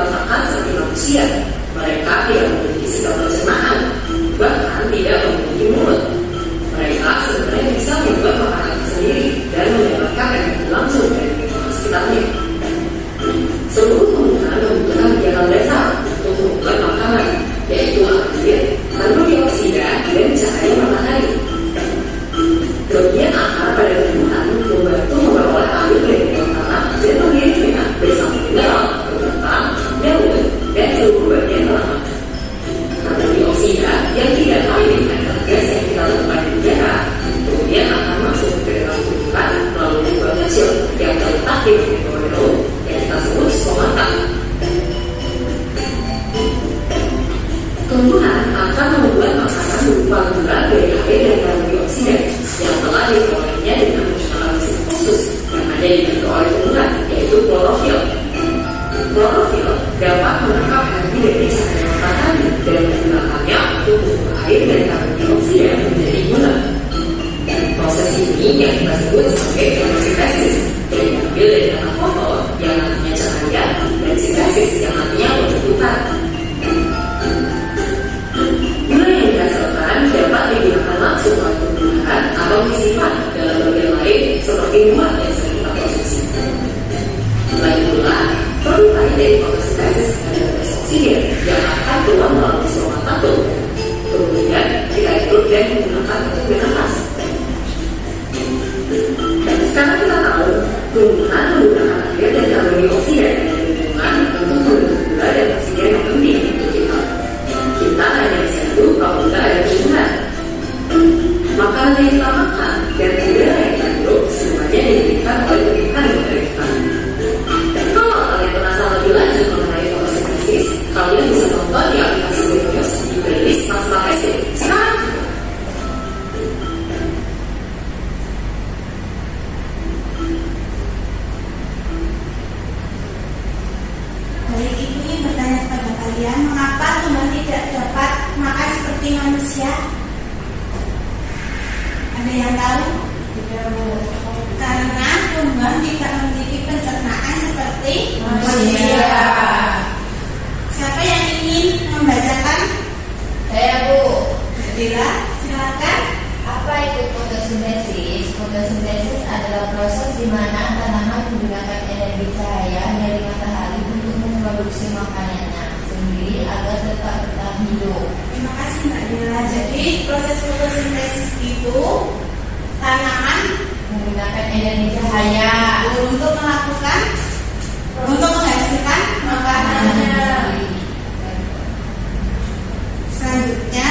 pola makan seperti manusia. Mereka tidak memiliki sikap pencernaan, bahkan tidak memiliki mulut. Mereka sebenarnya bisa membuat makanan sendiri dan mendapatkan energi langsung dari lingkungan sekitarnya. Seluruh tumbuhan membutuhkan kegiatan dasar untuk membuat makanan, yaitu air, karbon dioksida, dan cahaya matahari. Kelebihan akar pada tumbuhan membantu memperoleh air dari dalam tanah dan mengirimnya bersama mineral, batang, daun, dan seluruh bagian tanaman. Karbon dioksida yang tidak alih dengan gas yang kita lakukan di udara, kemudian akan masuk ke dalam tumbuhan melalui lubang kecil yang terletak di bagian daun yang kita sebut stomata. Tumbuhan akan membuat makanan berupa gula dari air dan karbon dioksida yang telah diperolehnya dengan menggunakan mesin khusus yang ada dibantu oleh tumbuhan, yaitu klorofil. Klorofil dapat menangkap energi dari cahaya matahari dan menggunakannya untuk mengubah air dan karbon dioksida menjadi gula. Proses ini yang kita sebut sebagai fotosintesis, yang diambil dari kata foto yang artinya cahaya dan sintesis yang artinya pembentukan. Gula yang dihasilkan dapat digunakan langsung oleh tumbuhan atau disimpan dalam bagian lain seperti buah yang sering kita konsumsi. Selain gula, produk lain dari fotosintesis adalah gas oksigen yang akan keluar melalui stomata tumbuhan. Kemudian kita hirup dan menggunakan untuk bernafas. Sekarang kita tahu tumbuhan menggunakan air dan karbon dioksida dari lingkungan untuk membentuk gula dan oksigen yang penting untuk kita. Kita hanya bisa hidup apabila ada tumbuhan. Makanan yang kita makan dan udara yang kita hirup semuanya diberikan oleh tumbuhan kepada kita. Kalau kalian penasaran lebih lanjut mengenai fotosintesis, kalian bisa nonton di aplikasi Genius di playlist Master SD. Sekarang Baik, ibu ingin bertanya kepada kalian, mengapa tumbuhan tidak dapat makan seperti manusia? Ada yang tahu? Karena tumbuhan tidak memiliki pencernaan seperti manusia. Siapa yang ingin membacakan? Saya, Bu. Bila, silakan. Apa itu fotosintesis? Fotosintesis adalah proses di mana tanaman menggunakan energi cahaya dari matahari untuk memproduksi makanannya sendiri agar tetap bertahan hidup. Terima kasih Mbak Dila. Jadi proses fotosintesis itu tanaman Menggunakan energi cahaya untuk menghasilkan makanannya. Selanjutnya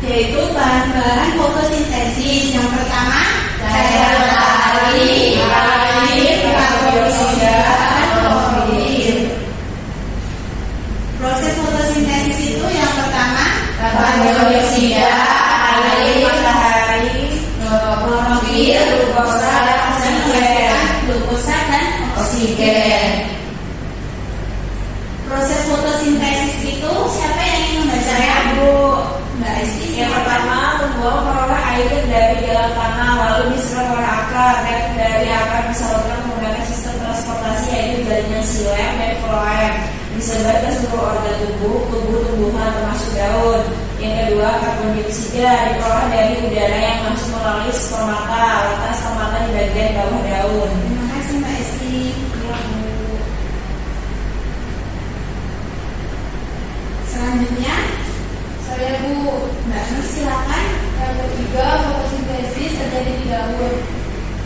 yaitu bahan-bahan fotosintesis. Yang pertama cahaya matahari, air, karbon dioksida, dan klorofil. Proses fotosintesis itu yang pertama karbon dioksida, air, matahari, klorofil, glukosa, dan oksigen. Proses fotosintesis itu siapa yang ingin membaca? Saya, Bu. Mbak Esti. Yang pertama, tumbuhan memperoleh air dari dalam tanah, lalu diserap oleh akar, dan dari akar disalurkan menggunakan sistem transportasi yaitu jaringan xilem dan floem, disebar ke seluruh organ tubuh tumbuhan termasuk daun. Yang kedua, karbon dioksida diperoleh dari udara yang masuk melalui stomata, letak stomata di bagian bawah daun. Terima kasih Mbak Esti. Ya, Bu. Selanjutnya Saya, Bu. Mbak Nur silakan. Yang ketiga, fotosintesis terjadi di daun.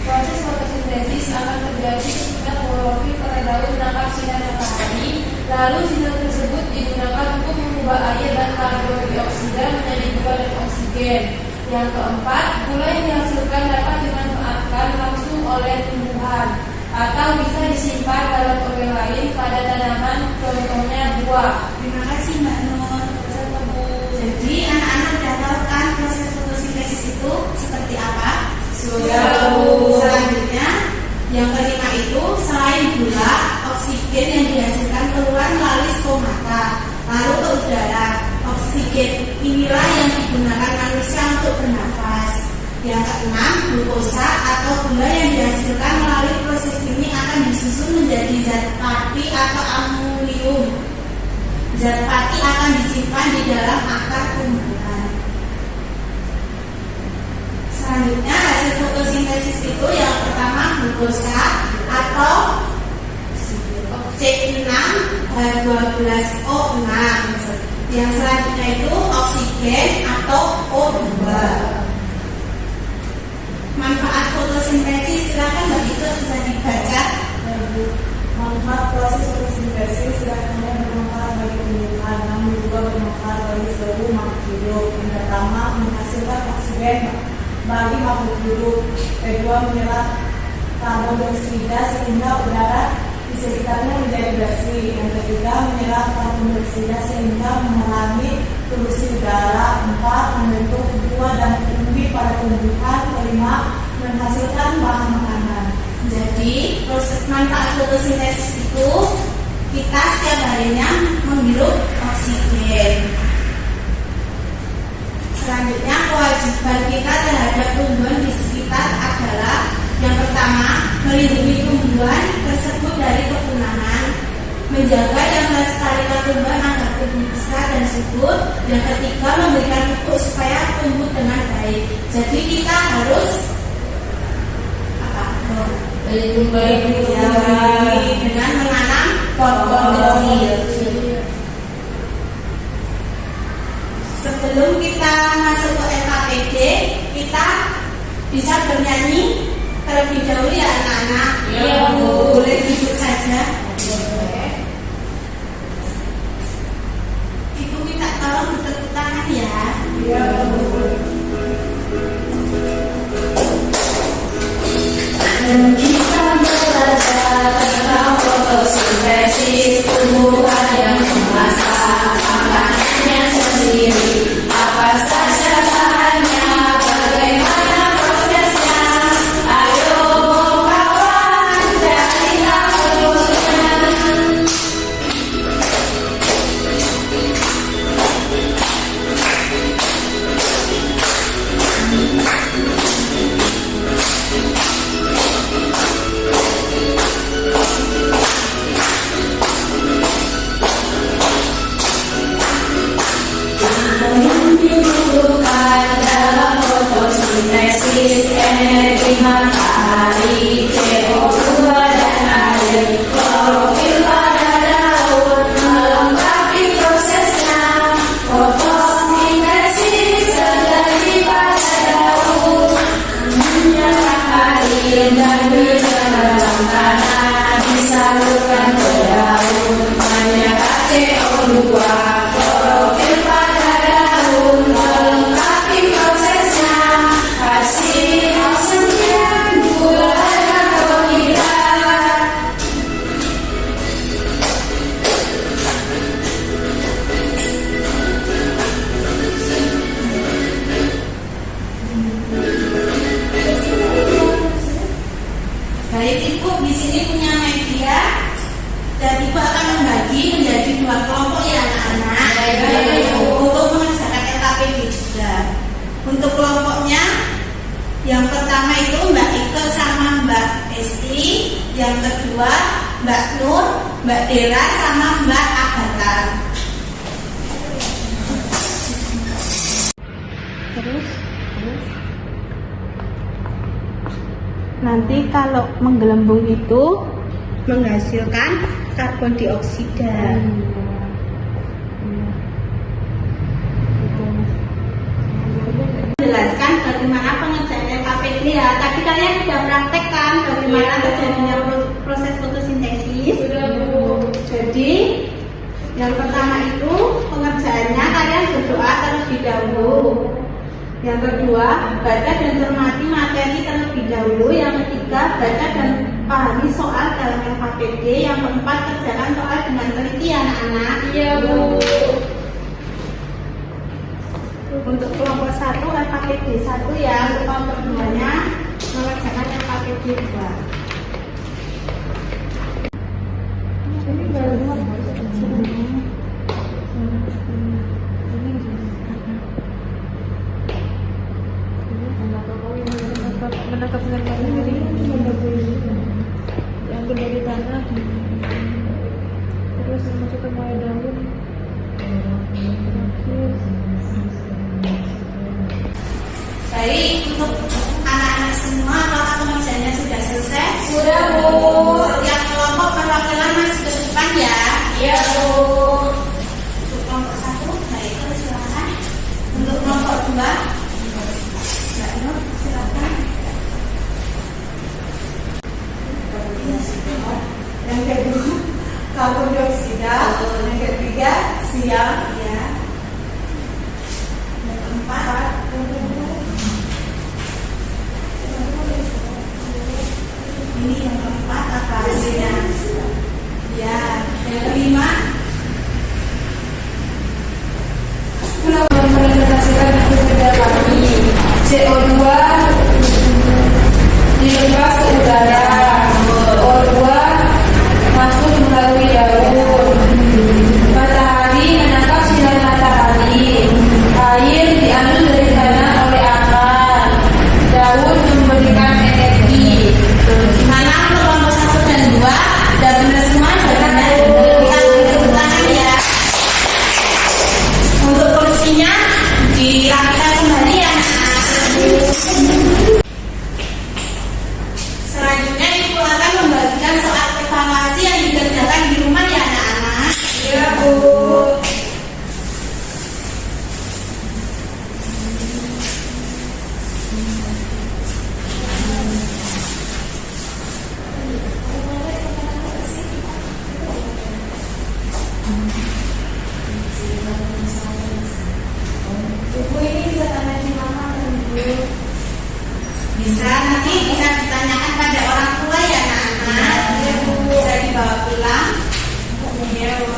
Proses fotosintesis akan terjadi ketika klorofil pada daun menangkap sinar matahari, lalu sinar tersebut digunakan untuk mengubah air dan karbon dioksida menjadi gula dan oksigen. Yang keempat, gula yang dihasilkan dapat dimanfaatkan langsung oleh tumbuhan atau bisa disimpan dalam organ lain pada tanaman, contohnya buah. Terima kasih Mbak Nur. Jadi anak-anak sudah tahu kan proses fotosintesis itu seperti apa? Sudah, Bu. Selanjutnya yang kelima itu selain gula, oksigen yang dihasilkan keluar melalui stomata lalu ke udara. Oksigen inilah yang digunakan manusia untuk bernafas. Yang keenam, glukosa atau gula yang dihasilkan melalui proses ini akan disusun menjadi zat api atau amonium Zat pati akan disimpan di dalam akar tumbuhan. Selanjutnya hasil fotosintesis itu yang pertama glukosa atau C6H12O6. Yang selanjutnya itu oksigen atau O2. Manfaat fotosintesis silakan Mbak Ika bisa dibaca. Manfaat proses fotosintesis tidak hanya bermanfaat bagi tumbuhan, namun juga bermanfaat bagi seluruh makhluk hidup. Yang pertama, menghasilkan oksigen bagi makhluk hidup. Kedua, menyerap karbon dioksida sehingga udara di sekitarnya menjadi bersih. Yang ketiga, menyerap karbon dioksida sehingga mengurangi polusi udara. Empat, membentuk buah dan umbi pada tumbuhan. Kelima, menghasilkan bahan makanan. Jadi proses manfaat fotosintesis itu kita setiap harinya menghirup oksigen. Selanjutnya kewajiban kita terhadap tumbuhan di sekitar adalah yang pertama melindungi tumbuhan tersebut dari kepunahan, menjaga dan melestarikan tumbuhan agar tumbuh besar dan subur. Yang ketiga memberikan pupuk supaya tumbuh dengan baik. Jadi kita harus melindungi dengan menanam pohon kecil. Sebelum kita masuk ke LKPD, kita bisa bernyanyi terlebih dahulu ya anak-anak. Ya, Bu. Boleh duduk saja. Ibu minta tolong bertepuk tangan ya. Ya, Kita belajar tentang fotosintesis tumbuhan yang memasak makanannya sendiri. Apa saja bahannya, bagaimana prosesnya? Ayo kawan, cari tahu. Dibutuhkan dalam fotosintesis energi matahari, CO2 dan air, klorofil pada daun melengkapi prosesnya. Fotosintesis terjadi pada daun, menyerap air dan minyak dalam tanah, disalurkan ke daun, menyerap CO2. Klorofil pada daun melengkapi prosesnya, hasil oksigen, gula dan karbohidrat. Baik Ibu, di sini punya media dan Ibu akan membagi menjadi dua kelompok ya anak-anak. Untuk mengerjakan LKPD juga. Untuk kelompoknya yang pertama itu Mbak Ike sama Mbak Esti, yang kedua Mbak Nur, Mbak Dera sama Mbak Agatha. Terus nanti kalau menggelembung itu menghasilkan karbon dioksida. Menjelaskan bagaimana pengerjaan LKPD ya. Tadi kalian sudah praktekkan bagaimana terjadinya proses fotosintesis. Sudah, Bu. Jadi yang pertama itu pengerjaannya kalian berdoa terlebih dahulu. Yang kedua, baca dan cermati materi terlebih dahulu. Yang ketiga, baca dan pahami soal dalam LKPD. Yang keempat, kerjakan soal dengan teliti anak-anak. Iya, Bu. Untuk kelompok 1 LKPD 1 ya, untuk kelompok 2-nya mengerjakan LKPD 2. menangkap dengan matahari, diambil dari tanah, terus masuk ke mulai daun, Baik, untuk anak-anak semua, apakah pengerjaannya sudah selesai? Sudah, Bu. Setiap kelompok perwakilan masuk ke depan ya. Iya, Bu. Untuk kelompok 1, baik, silakan. Untuk kelompok 2, Mbak Nur, silakan. Yang kedua, karbon dioksida. Yang ketiga, siang. Ya. Yang keempat, ini yang keempat apa hasilnya? Ya. Yang kelima, Mempresentasikan hasil kerja kami. CO2 dilepas ke udara. O2 masuk melalui daun. Matahari menangkap sinar matahari. Air diambil dari tanah oleh akar. Daun memberikan energi. gimana untuk kelompok 1 dan 2? Sudah benar semua jawabannya? Lihat di tangan ya. Untuk kursinya dirapikan kembali ya. Selanjutnya Ibu akan membagikan soal evaluasi yang dikerjakan di rumah ya anak-anak. Iya, Bu. Buku ini bisa tanya di mana, Bu? Bisa nanti bisa ditanyakan pada orang tua ya anak-anak. Bisa dibawa pulang. Iya, Bu.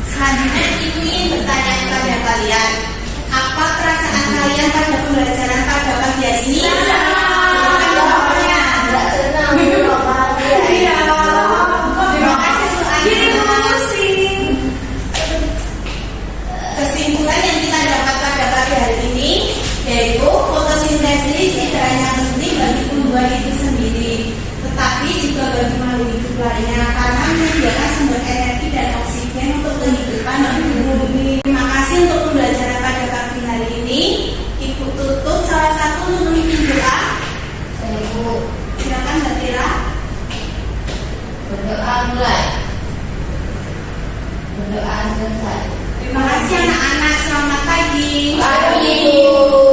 Selanjutnya Ibu ingin bertanya kepada kalian, apa perasaan kalian pada pembelajaran pada pagi hari ini? Silakan jawabnya. Iya. Terima kasih untuk anak-anak. Kesimpulan yang kita dapat pada pagi hari ini yaitu fotosintesis tidak hanya penting bagi tumbuhan itu sendiri, tetapi juga bagi makhluk hidup lainnya karena menyediakan sumber energi dan oksigen untuk kehidupan bumi. Terima kasih untuk pembelajaran pada pagi hari ini. Ibu tutup salah satu untuk memimpin doa. Ibu, Silakan Mbak Tira. berdoa mulai. Berdoa selesai. Terima kasih anak-anak. Selamat pagi. Pagi, Bu.